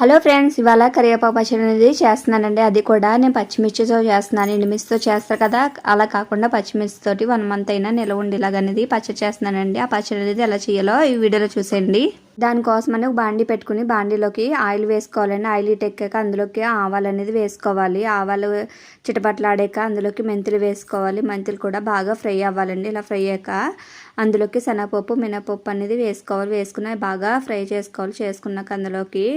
Hello friends, ఇవాళ కరివేపాకు పచ్చడి అనేది చేస్తున్నానండి. అది కూడా నేను పచ్చిమిర్చితో చేస్తున్నాను. ఎండుమిర్చితో చేస్తారు కదా, అలా కాకుండా పచ్చిమిర్చితోటి 1 మంత్ అయినా నిల్వ ఉండేలాగనేది పచ్చడి చేస్తున్నానండి. ఆ పచ్చడి అనేది ఎలా చేయాలో ఈ వీడియోలో చూసేయండి. దానికోసమని ఒక బాండీ పెట్టుకుని బాండీలోకి ఆయిల్ వేసుకోవాలండి. ఆయిల్ హీట్ ఎక్కాక అందులోకి ఆవాలు అనేది వేసుకోవాలి. ఆవాలు చిటపట్లాడాక అందులోకి మెంతులు వేసుకోవాలి. మెంతులు కూడా బాగా ఫ్రై అవ్వాలండి. ఇలా ఫ్రై అయ్యాక అందులోకి శనగపప్పు మినపప్పు అనేది వేసుకోవాలి. వేసుకుని బాగా ఫ్రై చేసుకోవాలి. చేసుకున్నాక అందులోకి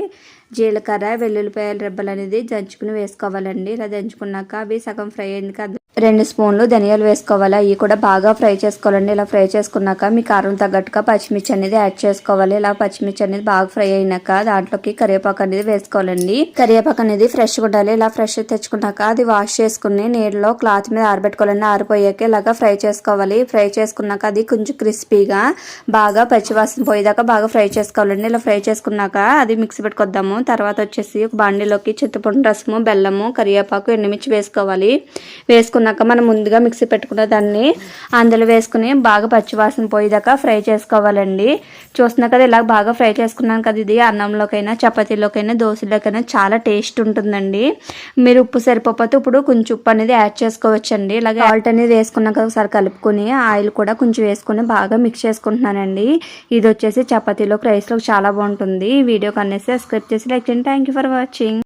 జీలకర్ర వెల్లుల్లిపాయల రెబ్బలు అనేది దంచుకుని వేసుకోవాలండి. ఇలా దంచుకున్నాక అవి సగం ఫ్రై అయింది. 2 స్పూన్లు ధనియాలు వేసుకోవాలి. అవి కూడా బాగా ఫ్రై చేసుకోవాలండి. ఇలా ఫ్రై చేసుకున్నాక మీ కారం తగ్గట్టుగా పచ్చిమిర్చి అనేది యాడ్ చేసుకోవాలి. ఇలా పచ్చిమిర్చి అనేది బాగా ఫ్రై అయినాక దాంట్లోకి కరివేపాకు అనేది వేసుకోవాలండి. కరివేపాకు అనేది ఫ్రెష్గా ఉండాలి. ఇలా ఫ్రెష్ తెచ్చుకున్నాక అది వాష్ చేసుకుని నీళ్ళలో క్లాత్ మీద ఆరబెట్టుకోవాలండి. ఆరిపోయాక ఇలాగా ఫ్రై చేసుకోవాలి. ఫ్రై చేసుకున్నాక అది కొంచెం క్రిస్పీగా బాగా పచ్చివాసన పోయేదాకా బాగా ఫ్రై చేసుకోవాలండి. ఇలా ఫ్రై చేసుకున్నాక అది మిక్సీ పెట్టుకొద్దాము. తర్వాత వచ్చేసి ఒక బాండీలోకి చింతపండు రసము, బెల్లము, కరివేపాకు, ఎండుమిర్చి వేసుకోవాలి. వేసుకున్నాక మనం ముందుగా మిక్సీ పెట్టుకున్న దాన్ని అందులో వేసుకుని బాగా పచ్చివాసన పోయేదాకా ఫ్రై చేసుకోవాలండి. చూస్తున్నా కదా, ఇలా బాగా ఫ్రై చేసుకున్నాను కదా, ఇది అన్నంలోకైనా చపాతీలోకైనా దోశలోకైనా చాలా టేస్ట్ ఉంటుందండి. మీరు ఉప్పు సరిపోతే ఇప్పుడు కొంచెం ఉప్పు అనేది యాడ్ చేసుకోవచ్చండి. ఇలాగే సాల్ట్ అనేది వేసుకున్నాక ఒకసారి కలుపుకొని ఆయిల్ కూడా కొంచెం వేసుకుని బాగా మిక్స్ చేసుకుంటున్నానండి. ఇది వచ్చేసి చపాతీలోకి రైస్లోకి చాలా బాగుంటుంది. ఈ వీడియోకి అనేసి సబ్స్క్రైబ్ చేసి లైక్ చేయండి. Thank you for watching.